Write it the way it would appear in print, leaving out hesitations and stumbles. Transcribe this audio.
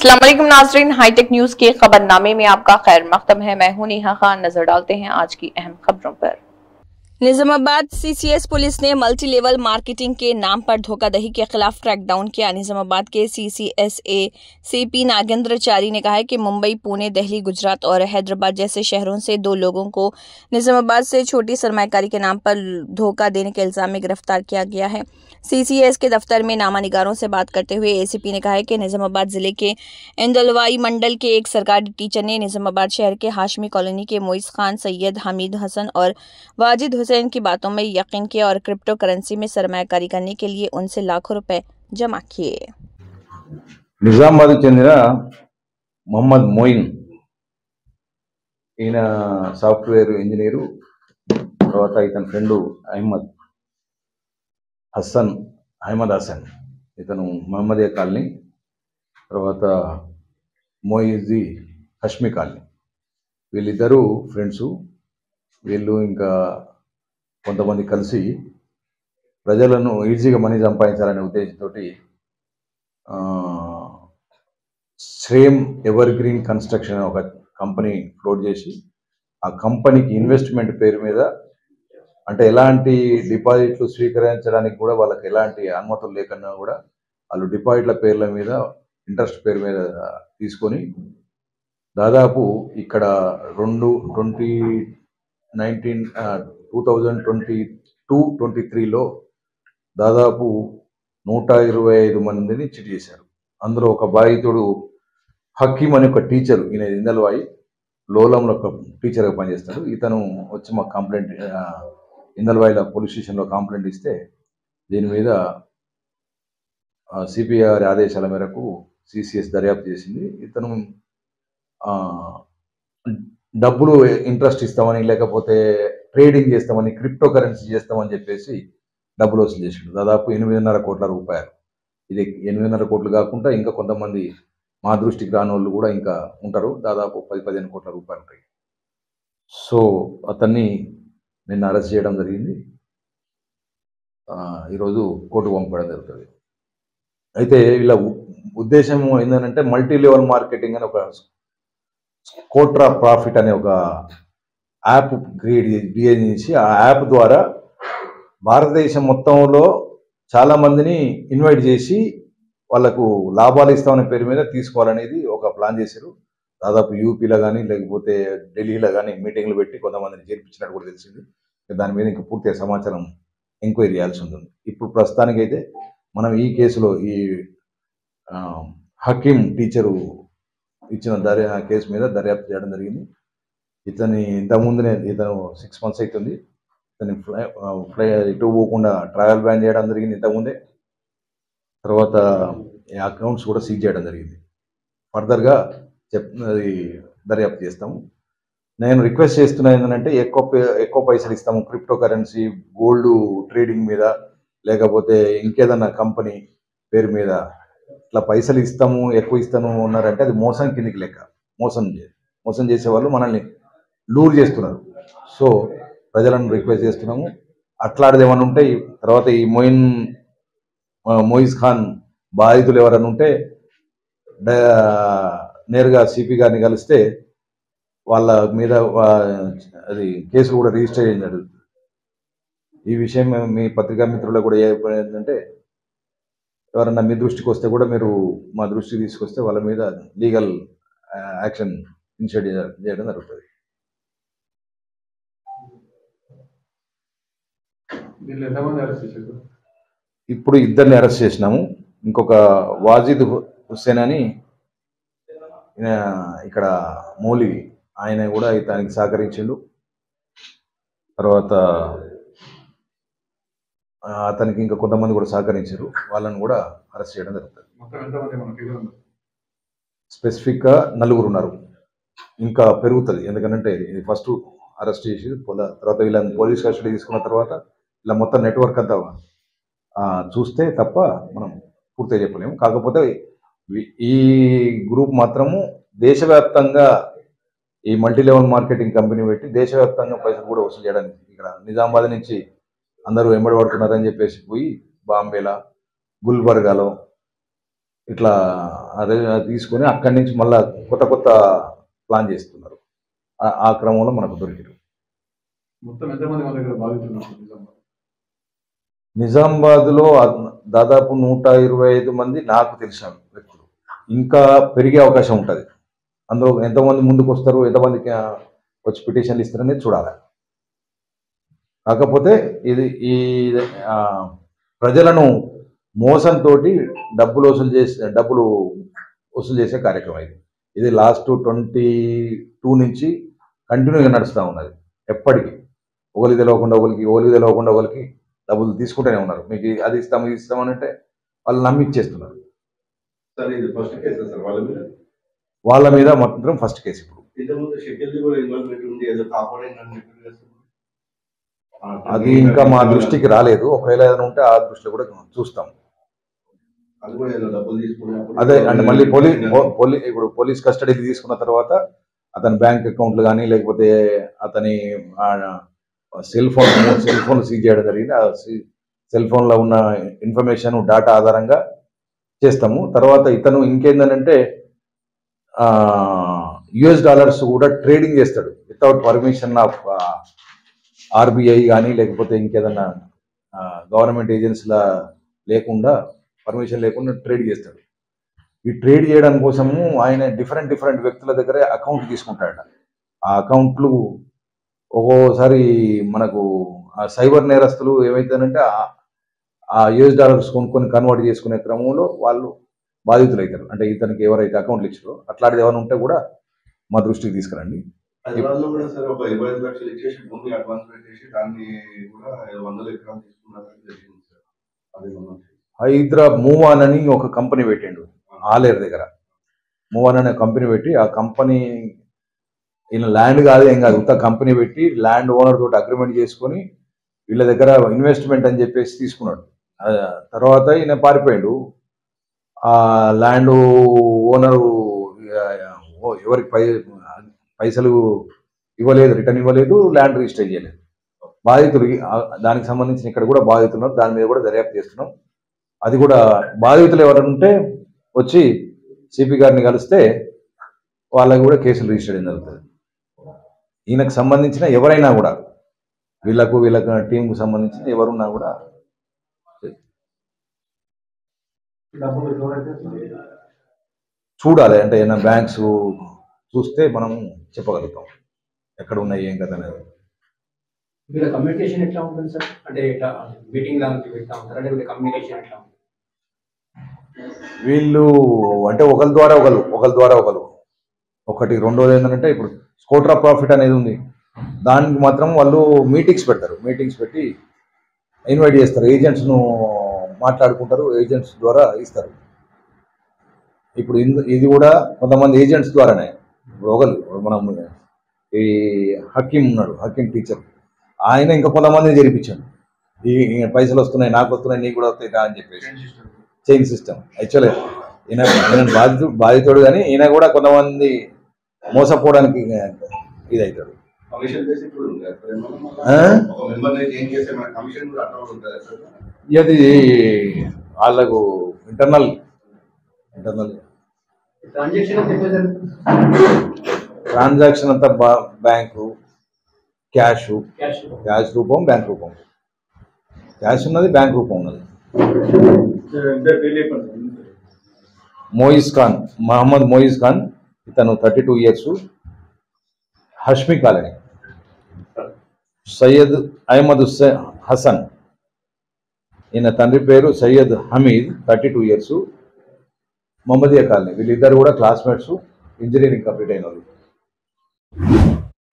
अस्सलाम वालेकुम नाज़रीन, हाईटेक न्यूज के खबरनामे में आपका खैर मकदम है। मैं हूं नेहा खान। नजर डालते हैं आज की अहम खबरों पर। निजामाबाद सीसीएस पुलिस ने मल्टी लेवल मार्केटिंग के नाम पर धोखाधड़ी के खिलाफ क्रैकडाउन किया। निजामाबाद के सीसीएसए सीपी नागेंद्रचारी ने कहा है कि मुंबई, पुणे, दिल्ली, गुजरात और हैदराबाद जैसे शहरों से 2 लोगों को निजामाबाद से छोटी सरमायाकारी के नाम पर धोखा देने के इल्जाम में गिरफ्तार किया गया है। सीसीएस के दफ्तर में नामानिगारों से बात करते हुए एसीपी ने कहा है कि निजामाबाद जिले के इंदलवाई मंडल के एक सरकारी टीचर ने निजामाबाद शहर के हाशमी कॉलोनी के मोइस खान, सैयद हमीद हसन और वाजिद हुसैन की बातों में यकीन किया और क्रिप्टो करेंसी में सरमायाकारी करने के लिए उनसे लाखों रुपए जमा किए। నిజామాబాద్ చెందిన మొహమ్మద్ మోయిన్ ఈయన సాఫ్ట్వేర్ ఇంజనీరు. తర్వాత ఇతని ఫ్రెండ్ అహ్మద్ హసన్ ఇతను మహమ్మదియా కాలనీ, తర్వాత మోయిజీ హష్మి కాలనీ. వీళ్ళిద్దరూ ఫ్రెండ్స్. వీళ్ళు ఇంకా కొంతమంది కలిసి ప్రజలను ఈజీగా మనీ సంపాదించాలనే ఉద్దేశంతో శ్రేమ్ ఎవర్ గ్రీన్ కన్స్ట్రక్షన్ ఒక కంపెనీ ఫ్లోట్ చేసి ఆ కంపెనీకి ఇన్వెస్ట్మెంట్ పేరు మీద, అంటే ఎలాంటి డిపాజిట్లు స్వీకరించడానికి కూడా వాళ్ళకి ఎలాంటి అనుమతులు లేకన్నా కూడా వాళ్ళు డిపాజిట్ల పేర్ల మీద, ఇంట్రెస్ట్ పేరు మీద తీసుకొని దాదాపు ఇక్కడ 2022-23లో దాదాపు 125 మందిని చిట్ చేశారు. అందులో ఒక బాధితుడు హకీం అనే ఒక టీచరు, ఈయన ఇందల్వాయి లోలంలో ఒక టీచర్గా పనిచేస్తాడు. ఇతను వచ్చి మా కంప్లైంట్ ఇందల్వాయిలో పోలీస్ స్టేషన్లో కంప్లైంట్ ఇస్తే దీని మీద సిపిఆర్ ఆదేశాల మేరకు సిసిఎస్ దర్యాప్తు చేసింది. ఇతను డబ్బులు ఇంట్రెస్ట్ ఇస్తామని, లేకపోతే ట్రేడింగ్ చేస్తామని, క్రిప్టో కరెన్సీ చేస్తామని చెప్పేసి డబ్బులు వసూలు చేసాడు. దాదాపు 8.5 కోట్ల రూపాయలు. ఇది 8.5 కోట్లు కాకుండా ఇంకా కొంతమంది మా దృష్టికి రాని వాళ్ళు కూడా ఇంకా ఉంటారు. దాదాపు 10-15 కోట్ల రూపాయలు ఉంటాయి. సో అతన్ని నిన్న అరెస్ట్ చేయడం జరిగింది. ఈరోజు కోర్టుకు పంపడం జరుగుతుంది. అయితే వీళ్ళ ఉద్దేశం ఏంటంటే మల్టీ లెవెల్ మార్కెటింగ్ అని ఒక కోట్రా ప్రాఫిట్ అనే ఒక యాప్ క్రియేట్ చేసి ఆ యాప్ ద్వారా భారతదేశం మొత్తంలో చాలా మందిని ఇన్వైట్ చేసి వాళ్ళకు లాభాలు ఇస్తామనే పేరు మీద తీసుకోవాలనేది ఒక ప్లాన్ చేశారు. దాదాపు యూపీలో కానీ లేకపోతే ఢిల్లీలో కానీ మీటింగ్లు పెట్టి కొంతమందిని చేర్పించినట్టు కూడా తెలిసింది. దాని మీద ఇంకా పూర్తిగా సమాచారం ఎంక్వైరీ చేయాల్సి ఉంటుంది. ఇప్పుడు ప్రస్తుతానికైతే మనం ఈ కేసులో ఈ హకీం టీచరు ఇచ్చిన కేసు మీద దర్యాప్తు చేయడం జరిగింది. ఇంతకుముందునే ఇతను 6 months అవుతుంది. ఇతని ఫ్లై ఇటు పోకుండా ట్రావెల్ బ్యాన్ చేయడం జరిగింది ఇంతకుముందే. తర్వాత అకౌంట్స్ కూడా సీజ్ చేయడం జరిగింది. ఫర్దర్గా దర్యాప్తు చేస్తాము. నేను రిక్వెస్ట్ చేస్తున్నా ఏంటంటే ఎక్కువ పైసలు ఇస్తాము క్రిప్టో కరెన్సీ, గోల్డ్ ట్రేడింగ్ మీద, లేకపోతే ఇంకేదన్నా కంపెనీ పేరు మీద ఇట్లా పైసలు ఇస్తాము, ఎక్కువ ఇస్తాము ఉన్నారంటే అది మోసం కిందికి లెక్క. మోసం చేసే వాళ్ళు మనల్ని లూర్ చేస్తున్నారు. సో ప్రజలను రిక్వెస్ట్ చేస్తున్నాము, అట్లాంటిది ఏమైనా ఉంటే తర్వాత ఈ మొయిజ్ ఖాన్ బాధితులు ఎవరైనా ఉంటే నేరుగా సిపి గారిని కలిస్తే వాళ్ళ మీద అది కేసులు కూడా రిజిస్టర్ చేయడం జరుగుతుంది. ఈ విషయం మీ పత్రికా మిత్రులకు కూడా ఏంటంటే ఎవరన్నా మీ దృష్టికి వస్తే కూడా మీరు మా దృష్టికి తీసుకొస్తే వాళ్ళ మీద లీగల్ యాక్షన్ ఇనిషియేట్ చేయడం జరుగుతుంది. ఇప్పుడు 2 అరెస్ట్ చేసినాము. ఇంకొక వాజిద్ హుస్సేన్ అని ఇక్కడ మౌలి, ఆయన కూడా ఇతనికి సహకరించిండు. తర్వాత అతనికి ఇంకా కొంతమంది కూడా సహకరించారు. వాళ్ళని కూడా అరెస్ట్ చేయడం జరుగుతుంది. స్పెసిఫిక్గా 4 ఉన్నారు. ఇంకా పెరుగుతుంది. ఎందుకంటే ఇది ఫస్ట్ అరెస్ట్ చేసి తర్వాత వీళ్ళని పోలీస్ కస్టడీ తీసుకున్న తర్వాత ఇలా మొత్తం నెట్వర్క్ అంతా చూస్తే తప్ప మనం పూర్తిగా చెప్పలేము. కాకపోతే ఈ గ్రూప్ మాత్రము దేశవ్యాప్తంగా ఈ మల్టీ లెవెల్ మార్కెటింగ్ కంపెనీ పెట్టి దేశవ్యాప్తంగా పైసలు కూడా వసూలు చేయడానికి ఇక్కడ నిజామాబాద్ నుంచి అందరూ వెంబడి పడుతున్నారని చెప్పేసి పోయి బాంబేలో, గుల్బర్గాలో, ఇట్లా తీసుకొని అక్కడి నుంచి మళ్ళా కొత్త కొత్త ప్లాన్ చేస్తున్నారు. ఆ క్రమంలో మనకు దొరికారు. మొత్తం ఎంతమంది మన దగ్గర బాధితులు ఉన్నారు? నిజామాబాద్లో దాదాపు 125 మంది నాకు తెలిసిన వ్యక్తులు. ఇంకా పెరిగే అవకాశం ఉంటుంది. అందులో ఎంతమంది ముందుకు వస్తారు, ఎంతమందికి వచ్చి పిటిషన్లు ఇస్తారనేది చూడాలి. కాకపోతే ఈ ప్రజలను మోసంతో డబ్బులు వసూలు చేసే కార్యక్రమం ఇది లాస్ట్ 22 నుంచి కంటిన్యూగా నడుస్తూ ఉన్నది. ఎప్పటికీ ఒకరికి తెలియకుండా ఒకరికి డబ్బులు తీసుకుంటూనే ఉన్నారు. మీకు అది ఇస్తాం ఇది ఇస్తామని అంటే వాళ్ళు నమ్మిచ్చేస్తున్నారు. వాళ్ళ మీద మాత్రం ఫస్ట్ కేసు. అది ఇంకా మా దృష్టికి రాలేదు. ఒకవేళ ఏదైనా ఉంటే ఆ దృష్టిలో కూడా చూస్తాం. అదే అంటే మళ్ళీ ఇప్పుడు పోలీస్ కస్టడీకి తీసుకున్న తర్వాత అతని బ్యాంక్ అకౌంట్లు కానీ లేకపోతే అతని సెల్ ఫోన్ సీజ్ చేయడం జరిగింది. ఆ సెల్ ఫోన్లో ఉన్న ఇన్ఫర్మేషన్ డేటా ఆధారంగా చేస్తాము. తర్వాత ఇతను ఇంకేందనంటే US$ కూడా ట్రేడింగ్ చేస్తాడు వితౌట్ పర్మిషన్ ఆఫ్ RBI కానీ లేకపోతే ఇంకేదన్నా గవర్నమెంట్ ఏజెన్సీల లేకుండా పర్మిషన్ లేకుండా ట్రేడ్ చేస్తాడు. ఈ ట్రేడ్ చేయడం కోసము ఆయన డిఫరెంట్ వ్యక్తుల దగ్గర అకౌంట్ తీసుకుంటాడు. ఆ అకౌంట్లు ఒక్కోసారి మనకు సైబర్ నేరస్తులు ఏమైతుందంటే ఆ US$ కొనుక్కొని కన్వర్ట్ చేసుకునే క్రమంలో వాళ్ళు బాధితులు అవుతారు. అంటే ఇతనికి ఎవరైతే అకౌంట్లు ఇచ్చారో అట్లాంటిది ఏమైనా ఉంటే కూడా మా దృష్టికి తీసుకురండి. మూవాన్ అని ఒక కంపెనీ పెట్టిండు ఆలేరు దగ్గర. మూవాన్ అనే కంపెనీ పెట్టి ఆ కంపెనీ ఈయన ల్యాండ్ కాదు ఏం కాదు ఉత్త కంపెనీ పెట్టి ల్యాండ్ ఓనర్ తోటి అగ్రిమెంట్ చేసుకొని వీళ్ళ దగ్గర ఇన్వెస్ట్మెంట్ అని చెప్పేసి తీసుకున్నాడు. తర్వాత ఈయన పారిపోయాడు. ఆ ల్యాండ్ ఓనరు ఎవరికి పైసలు ఇవ్వలేదు, రిటర్న్ ఇవ్వలేదు, ల్యాండ్ రిజిస్టర్ చేయలేదు. బాధితులు దానికి సంబంధించిన ఇక్కడ కూడా బాధితున్నారు. దాని మీద కూడా దర్యాప్తు చేస్తున్నాం. అది కూడా బాధితులు ఎవరైనా ఉంటే వచ్చి సిపి గారిని కలిస్తే వాళ్ళకి కూడా కేసులు రిజిస్టర్ చేయడం జరుగుతుంది. ఈయనకు సంబంధించిన ఎవరైనా కూడా వీళ్ళకు టీంకు సంబంధించిన ఎవరున్నా కూడా చూడాలి. అంటే ఏమైనా బ్యాంక్స్ చూస్తే మనం చెప్పగలుగుతాం ఎక్కడ ఉన్నాయి ఏం కదా అనేది. కమ్యూనికేషన్ ఎట్లా ఉంటుంది సార్? అంటే మీటింగ్ లాంటి పెడతా ఉంటారు అంటే కమ్యూనికేషన్ ఎట్లా ఉంటుంది? వీళ్ళు అంటే ఒకరి ద్వారా ఒకరు ఒకటి. రెండోది ఏంటంటే ఇప్పుడు స్కోటర్ ఆఫ్ ప్రాఫిట్ అనేది ఉంది. దానికి మాత్రం వాళ్ళు మీటింగ్స్ పెడతారు. మీటింగ్స్ పెట్టి ఇన్వైట్ చేస్తారు. ఏజెంట్స్ను మాట్లాడుకుంటారు. ఏజెంట్స్ ద్వారా ఇస్తారు. ఇప్పుడు ఇది కూడా కొంతమంది ఏజెంట్స్ ద్వారానే. మనం ఈ హకీం ఉన్నాడు, హకీం టీచర్, ఆయన ఇంకా కొంతమందిని జరిపించాడు. ఈ పైసలు వస్తున్నాయి, నాకు వస్తున్నాయి, నీకు కూడా వస్తాయి అని చెప్పేసి చైన్ సిస్టమ్. యాక్చువల్గా ఈయన బాధితుడు కానీ ఈయన కూడా కొంతమంది మోసపోవడానికి ఇది అవుతాడు. ఇది వాళ్ళకు ఇంటర్నల్ ట్రాన్సాక్షన్ అంతా బ్యాంకు క్యాష్ రూపం, బ్యాంక్ రూపం. క్యాష్ ఉన్నది, బ్యాంక్ రూపం ఉన్నది. మహమ్మద్ మోయిజ్ ఖాన్, ఇతను 32 years, హష్మి కాలనీ. సయ్యద్ అహ్మద్ హసన్, ఈయన తండ్రి పేరు సయ్యద్ హమీద్, 32 years, మహమ్మదియా కాలనీ. వీళ్ళిద్దరు కూడా క్లాస్మేట్స్, ఇంజనీరింగ్ కంప్లీట్ అయిన వాళ్ళు.